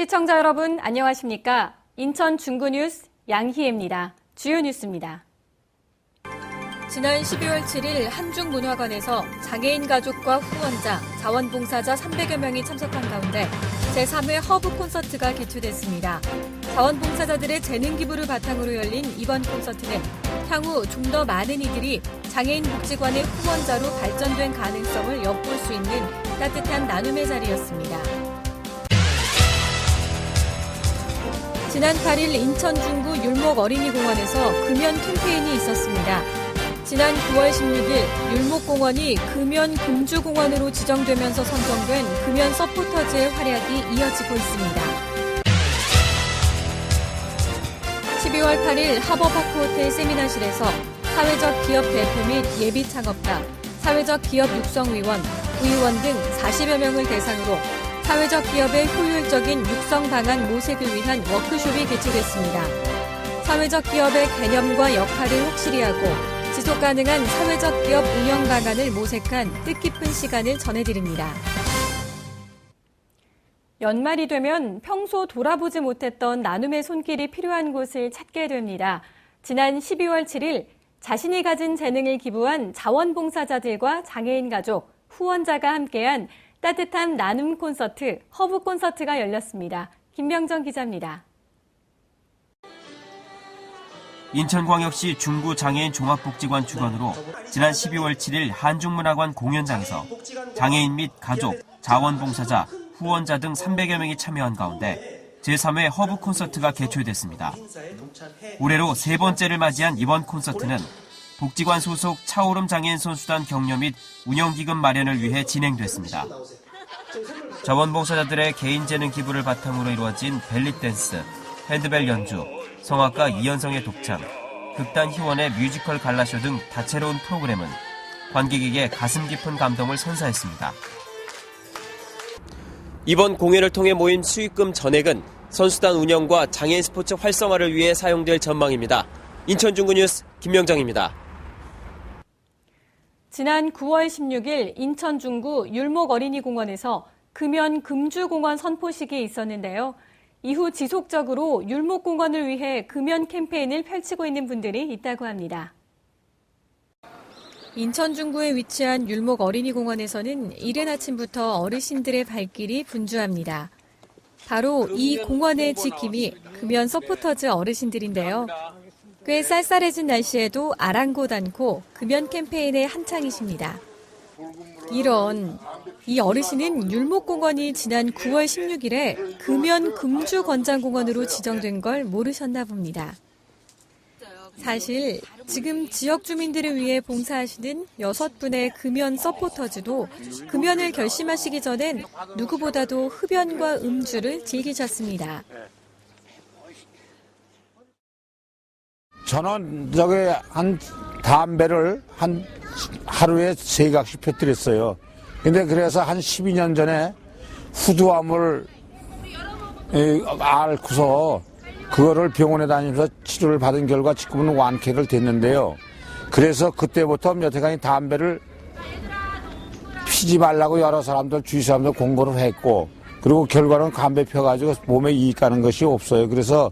시청자 여러분 안녕하십니까? 인천 중구뉴스 양희애입니다. 주요 뉴스입니다. 지난 12월 7일 한중문화관에서 장애인 가족과 후원자, 자원봉사자 300여 명이 참석한 가운데 제3회 허브 콘서트가 개최됐습니다. 자원봉사자들의 재능 기부를 바탕으로 열린 이번 콘서트는 향후 좀 더 많은 이들이 장애인 복지관의 후원자로 발전된 가능성을 엿볼 수 있는 따뜻한 나눔의 자리였습니다. 지난 8일 인천 중구 율목 어린이공원에서 금연 캠페인이 있었습니다. 지난 9월 16일 율목공원이 금연 금주공원으로 지정되면서 선정된 금연 서포터즈의 활약이 이어지고 있습니다. 12월 8일 하버파크 호텔 세미나실에서 사회적 기업 대표 및 예비 창업가, 사회적 기업 육성위원, 의원 등 40여 명을 대상으로 사회적 기업의 효율적인 육성 방안 모색을 위한 워크숍이 개최됐습니다. 사회적 기업의 개념과 역할을 확실히 하고 지속 가능한 사회적 기업 운영 방안을 모색한 뜻깊은 시간을 전해드립니다. 연말이 되면 평소 돌아보지 못했던 나눔의 손길이 필요한 곳을 찾게 됩니다. 지난 12월 7일 자신이 가진 재능을 기부한 자원봉사자들과 장애인 가족, 후원자가 함께한 따뜻한 나눔 콘서트, 허브 콘서트가 열렸습니다. 김명정 기자입니다. 인천광역시 중구장애인 종합복지관 주관으로 지난 12월 7일 한중문화관 공연장에서 장애인 및 가족, 자원봉사자, 후원자 등 300여 명이 참여한 가운데 제3회 허브 콘서트가 개최됐습니다. 올해로 세 번째를 맞이한 이번 콘서트는 복지관 소속 차오름 장애인 선수단 격려 및 운영기금 마련을 위해 진행됐습니다. 자원봉사자들의 개인 재능 기부를 바탕으로 이루어진 벨리댄스, 핸드벨 연주, 성악가 이현성의 독창, 극단 희원의 뮤지컬 갈라쇼 등 다채로운 프로그램은 관객에게 가슴 깊은 감동을 선사했습니다. 이번 공연을 통해 모인 수익금 전액은 선수단 운영과 장애인 스포츠 활성화를 위해 사용될 전망입니다. 인천 중구뉴스 김명정입니다. 지난 9월 16일 인천 중구 율목 어린이공원에서 금연 금주공원 선포식이 있었는데요. 이후 지속적으로 율목공원을 위해 금연 캠페인을 펼치고 있는 분들이 있다고 합니다. 인천 중구에 위치한 율목 어린이공원에서는 이른 아침부터 어르신들의 발길이 분주합니다. 바로 이 공원의 지킴이 금연 서포터즈 어르신들인데요. 꽤 쌀쌀해진 날씨에도 아랑곳 않고 금연 캠페인에 한창이십니다. 이 어르신은 율목공원이 지난 9월 16일에 금연 금주 권장공원으로 지정된 걸 모르셨나 봅니다. 사실 지금 지역 주민들을 위해 봉사하시는 6분의 금연 서포터즈도 금연을 결심하시기 전엔 누구보다도 흡연과 음주를 즐기셨습니다. 저는 한 담배를 하루에 3각씩 펴뜨렸어요. 근데 그래서 한 12년 전에 후두암을 앓고서 그거를 병원에 다니면서 치료를 받은 결과 지금은 완쾌를 됐는데요. 그래서 그때부터 여태까지 담배를 피지 말라고 여러 사람들, 주위 사람들 공부를 했고, 그리고 결과는 담배 펴가지고 몸에 이익 가는 것이 없어요. 그래서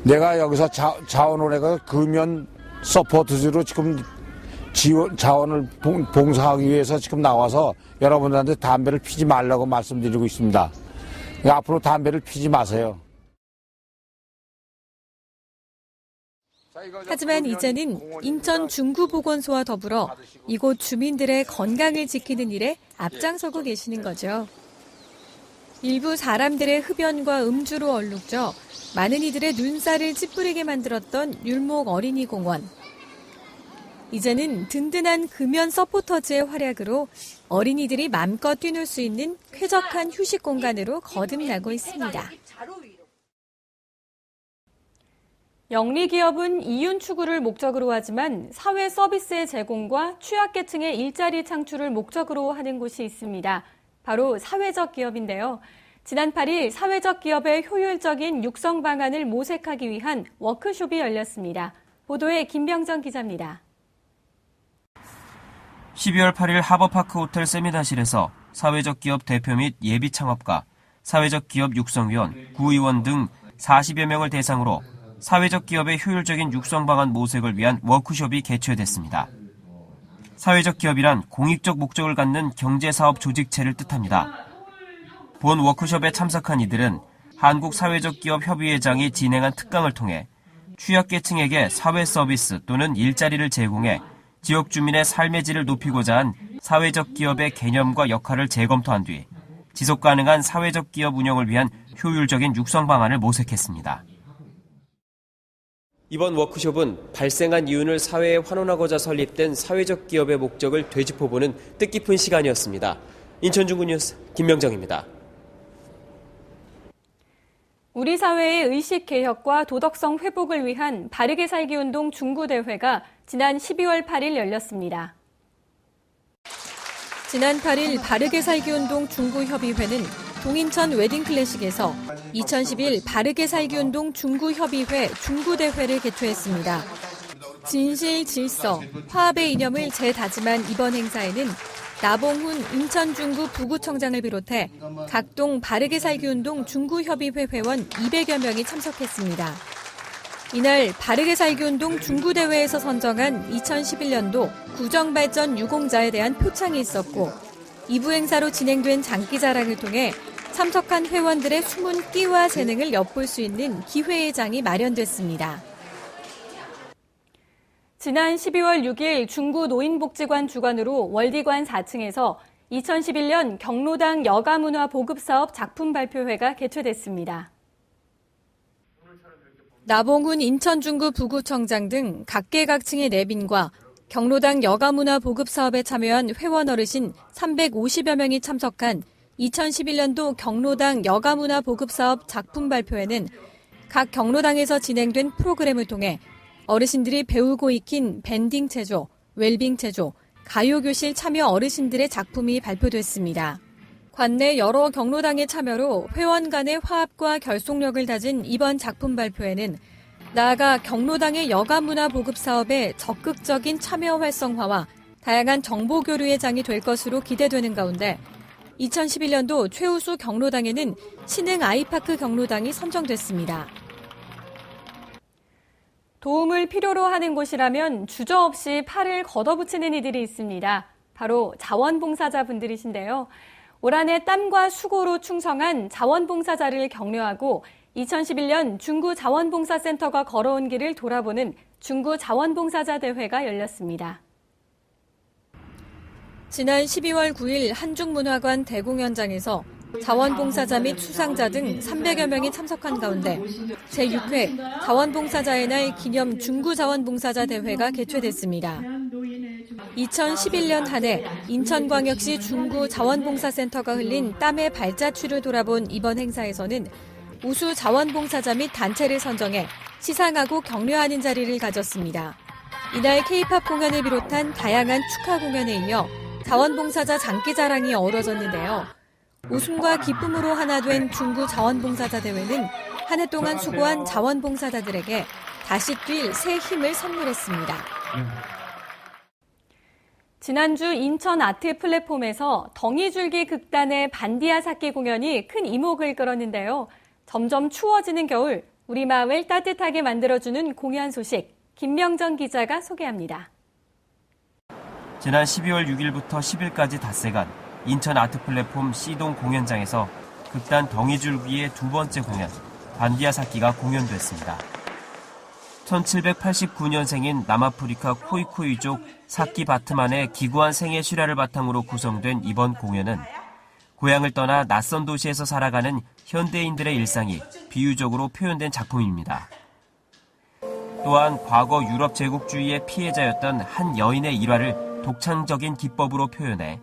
내가 여기서 자원원회가 금연 서포트즈로 지금 자원을 봉사하기 위해서 지금 나와서 여러분들한테 담배를 피지 말라고 말씀드리고 있습니다. 앞으로 담배를 피지 마세요. 하지만 이제는 인천 중구보건소와 더불어 이곳 주민들의 건강을 지키는 일에 앞장서고 계시는 거죠. 일부 사람들의 흡연과 음주로 얼룩져 많은 이들의 눈살을 찌푸리게 만들었던 율목 어린이공원. 이제는 든든한 금연 서포터즈의 활약으로 어린이들이 맘껏 뛰놀 수 있는 쾌적한 휴식 공간으로 거듭나고 있습니다. 영리기업은 이윤 추구를 목적으로 하지만 사회 서비스의 제공과 취약계층의 일자리 창출을 목적으로 하는 곳이 있습니다. 바로 사회적 기업인데요. 지난 8일 사회적 기업의 효율적인 육성 방안을 모색하기 위한 워크숍이 열렸습니다. 보도에 김병정 기자입니다. 12월 8일 하버파크 호텔 세미나실에서 사회적 기업 대표 및 예비 창업가, 사회적 기업 육성위원, 구의원 등 40여 명을 대상으로 사회적 기업의 효율적인 육성 방안 모색을 위한 워크숍이 개최됐습니다. 사회적 기업이란 공익적 목적을 갖는 경제사업 조직체를 뜻합니다. 본 워크숍에 참석한 이들은 한국사회적기업협의회장이 진행한 특강을 통해 취약계층에게 사회 서비스 또는 일자리를 제공해 지역 주민의 삶의 질을 높이고자 한 사회적 기업의 개념과 역할을 재검토한 뒤 지속 가능한 사회적 기업 운영을 위한 효율적인 육성 방안을 모색했습니다. 이번 워크숍은 발생한 이윤을 사회에 환원하고자 설립된 사회적 기업의 목적을 되짚어보는 뜻깊은 시간이었습니다. 인천중구뉴스 김명정입니다. 우리 사회의 의식 개혁과 도덕성 회복을 위한 바르게 살기 운동 중구대회가 지난 12월 8일 열렸습니다. 지난 8일 바르게 살기 운동 중구협의회는 동인천 웨딩클래식에서 2011 바르게 살기 운동 중구협의회 중구대회를 개최했습니다. 진실, 질서, 화합의 이념을 재다짐한 이번 행사에는 나봉훈 인천중구 부구청장을 비롯해 각동 바르게 살기 운동 중구협의회 회원 200여 명이 참석했습니다. 이날 바르게 살기 운동 중구대회에서 선정한 2011년도 구정발전 유공자에 대한 표창이 있었고 2부 행사로 진행된 장기자랑을 통해 참석한 회원들의 숨은 끼와 재능을 엿볼 수 있는 기회의장이 마련됐습니다. 지난 12월 6일 중구 노인복지관 주관으로 월디관 4층에서 2011년 경로당 여가문화 보급사업 작품 발표회가 개최됐습니다. 나봉훈 인천중구 부구청장 등 각계각층의 내빈과 경로당 여가문화 보급사업에 참여한 회원 어르신 350여 명이 참석한 2011년도 경로당 여가문화 보급사업 작품 발표회는 각 경로당에서 진행된 프로그램을 통해 어르신들이 배우고 익힌 밴딩 체조, 웰빙 체조, 가요교실 참여 어르신들의 작품이 발표됐습니다. 관내 여러 경로당의 참여로 회원 간의 화합과 결속력을 다진 이번 작품 발표회는 나아가 경로당의 여가문화 보급 사업의 적극적인 참여 활성화와 다양한 정보 교류의 장이 될 것으로 기대되는 가운데 2011년도 최우수 경로당에는 신흥 아이파크 경로당이 선정됐습니다. 도움을 필요로 하는 곳이라면 주저없이 팔을 걷어붙이는 이들이 있습니다. 바로 자원봉사자분들이신데요. 올 한 해 땀과 수고로 충성한 자원봉사자를 격려하고 2011년 중구 자원봉사센터가 걸어온 길을 돌아보는 중구 자원봉사자 대회가 열렸습니다. 지난 12월 9일 한중문화관 대공연장에서 자원봉사자 및 수상자 등 300여 명이 참석한 가운데 제6회 자원봉사자의 날 기념 중구 자원봉사자 대회가 개최됐습니다. 2011년 한 해 인천광역시 중구 자원봉사센터가 흘린 땀의 발자취를 돌아본 이번 행사에서는 우수 자원봉사자 및 단체를 선정해 시상하고 격려하는 자리를 가졌습니다. 이날 K-팝 공연을 비롯한 다양한 축하 공연에 이어 자원봉사자 장기자랑이 어우러졌는데요. 웃음과 기쁨으로 하나 된 중구 자원봉사자 대회는 한 해 동안 수고한 자원봉사자들에게 다시 뛸 새 힘을 선물했습니다. 지난주 인천 아트 플랫폼에서 덩이줄기 극단의 반디아 사키 공연이 큰 이목을 끌었는데요. 점점 추워지는 겨울, 우리 마음을 따뜻하게 만들어주는 공연 소식, 김명정 기자가 소개합니다. 지난 12월 6일부터 10일까지 닷새간 인천 아트 플랫폼 C동 공연장에서 극단 덩이줄기의 두 번째 공연, 반디아 사키가 공연됐습니다. 1789년생인 남아프리카 코이코이족 사키 바트만의 기구한 생애 실화를 바탕으로 구성된 이번 공연은 고향을 떠나 낯선 도시에서 살아가는 현대인들의 일상이 비유적으로 표현된 작품입니다. 또한 과거 유럽 제국주의의 피해자였던 한 여인의 일화를 독창적인 기법으로 표현해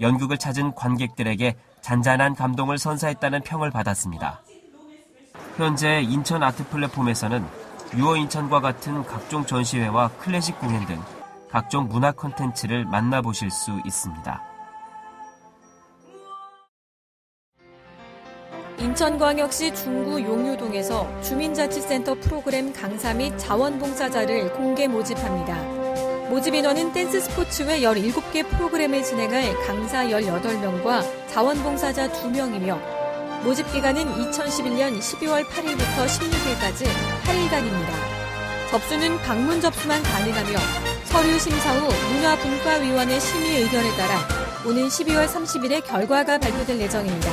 연극을 찾은 관객들에게 잔잔한 감동을 선사했다는 평을 받았습니다. 현재 인천 아트 플랫폼에서는 유어 인천과 같은 각종 전시회와 클래식 공연 등 각종 문화 콘텐츠를 만나보실 수 있습니다. 인천광역시 중구 용유동에서 주민자치센터 프로그램 강사 및 자원봉사자를 공개 모집합니다. 모집 인원은 댄스 스포츠 외 17개 프로그램을 진행할 강사 18명과 자원봉사자 2명이며 모집 기간은 2011년 12월 8일부터 16일까지 8일간입니다. 접수는 방문 접수만 가능하며 서류 심사 후 문화분과위원회 심의 의견에 따라 오는 12월 30일에 결과가 발표될 예정입니다.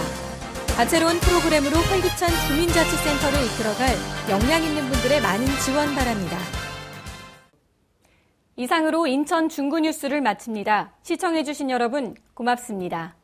다채로운 프로그램으로 활기찬 주민자치센터를 이끌어갈 역량 있는 분들의 많은 지원 바랍니다. 이상으로 인천 중구 뉴스를 마칩니다. 시청해주신 여러분 고맙습니다.